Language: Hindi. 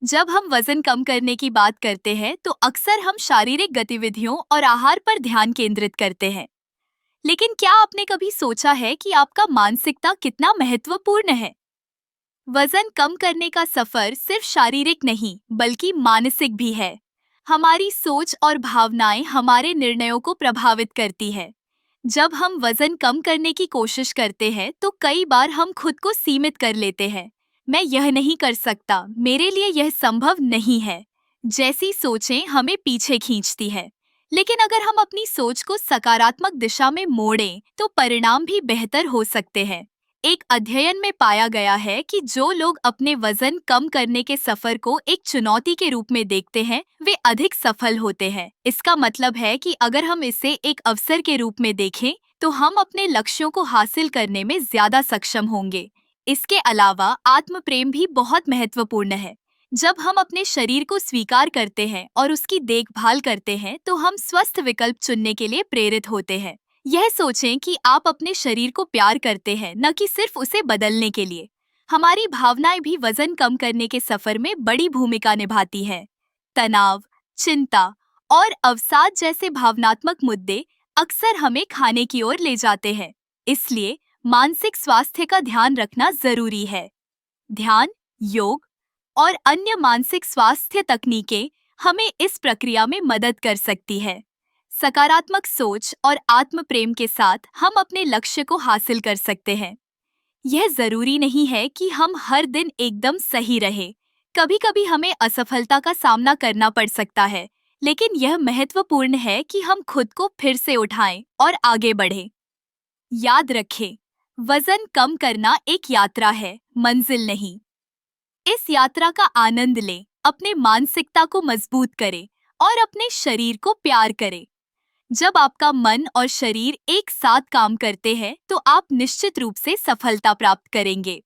जब हम वजन कम करने की बात करते हैं तो अक्सर हम शारीरिक गतिविधियों और आहार पर ध्यान केंद्रित करते हैं। लेकिन क्या आपने कभी सोचा है कि आपका मानसिकता कितना महत्वपूर्ण है? वजन कम करने का सफर सिर्फ शारीरिक नहीं बल्कि मानसिक भी है। हमारी सोच और भावनाएं हमारे निर्णयों को प्रभावित करती है। जब हम वजन कम करने की कोशिश करते हैं तो कई बार हम खुद को सीमित कर लेते हैं। मैं यह नहीं कर सकता, मेरे लिए यह संभव नहीं है जैसी सोचें हमें पीछे खींचती है। लेकिन अगर हम अपनी सोच को सकारात्मक दिशा में मोड़ें तो परिणाम भी बेहतर हो सकते हैं। एक अध्ययन में पाया गया है कि जो लोग अपने वजन कम करने के सफर को एक चुनौती के रूप में देखते हैं, वे अधिक सफल होते हैं। इसका मतलब है कि अगर हम इसे एक अवसर के रूप में देखें, तो हम अपने लक्ष्यों को हासिल करने में ज्यादा सक्षम होंगे। इसके अलावा आत्म प्रेम भी बहुत महत्वपूर्ण है। जब हम अपने शरीर को स्वीकार करते हैं और उसकी देखभाल करते हैं, तो हम स्वस्थ विकल्प चुनने के लिए प्रेरित होते हैं। यह सोचें कि आप अपने शरीर को प्यार करते हैं, न कि सिर्फ उसे बदलने के लिए। हमारी भावनाएं भी वजन कम करने के सफर में बड़ी भूमिका निभाती हैं। तनाव, चिंता और अवसाद जैसे भावनात्मक मुद्दे अक्सर हमें खाने की ओर ले जाते हैं। इसलिए मानसिक स्वास्थ्य का ध्यान रखना जरूरी है। ध्यान, योग और अन्य मानसिक स्वास्थ्य तकनीकें हमें इस प्रक्रिया में मदद कर सकती है। सकारात्मक सोच और आत्म प्रेम के साथ हम अपने लक्ष्य को हासिल कर सकते हैं। यह जरूरी नहीं है कि हम हर दिन एकदम सही रहे। कभी-कभी हमें असफलता का सामना करना पड़ सकता है, लेकिन यह महत्वपूर्ण है कि हम खुद को फिर से उठाएं और आगे बढ़ें। याद रखें, वजन कम करना एक यात्रा है, मंजिल नहीं। इस यात्रा का आनंद लें, अपने मानसिकता को मजबूत करें और अपने शरीर को प्यार करें। जब आपका मन और शरीर एक साथ काम करते हैं, तो आप निश्चित रूप से सफलता प्राप्त करेंगे।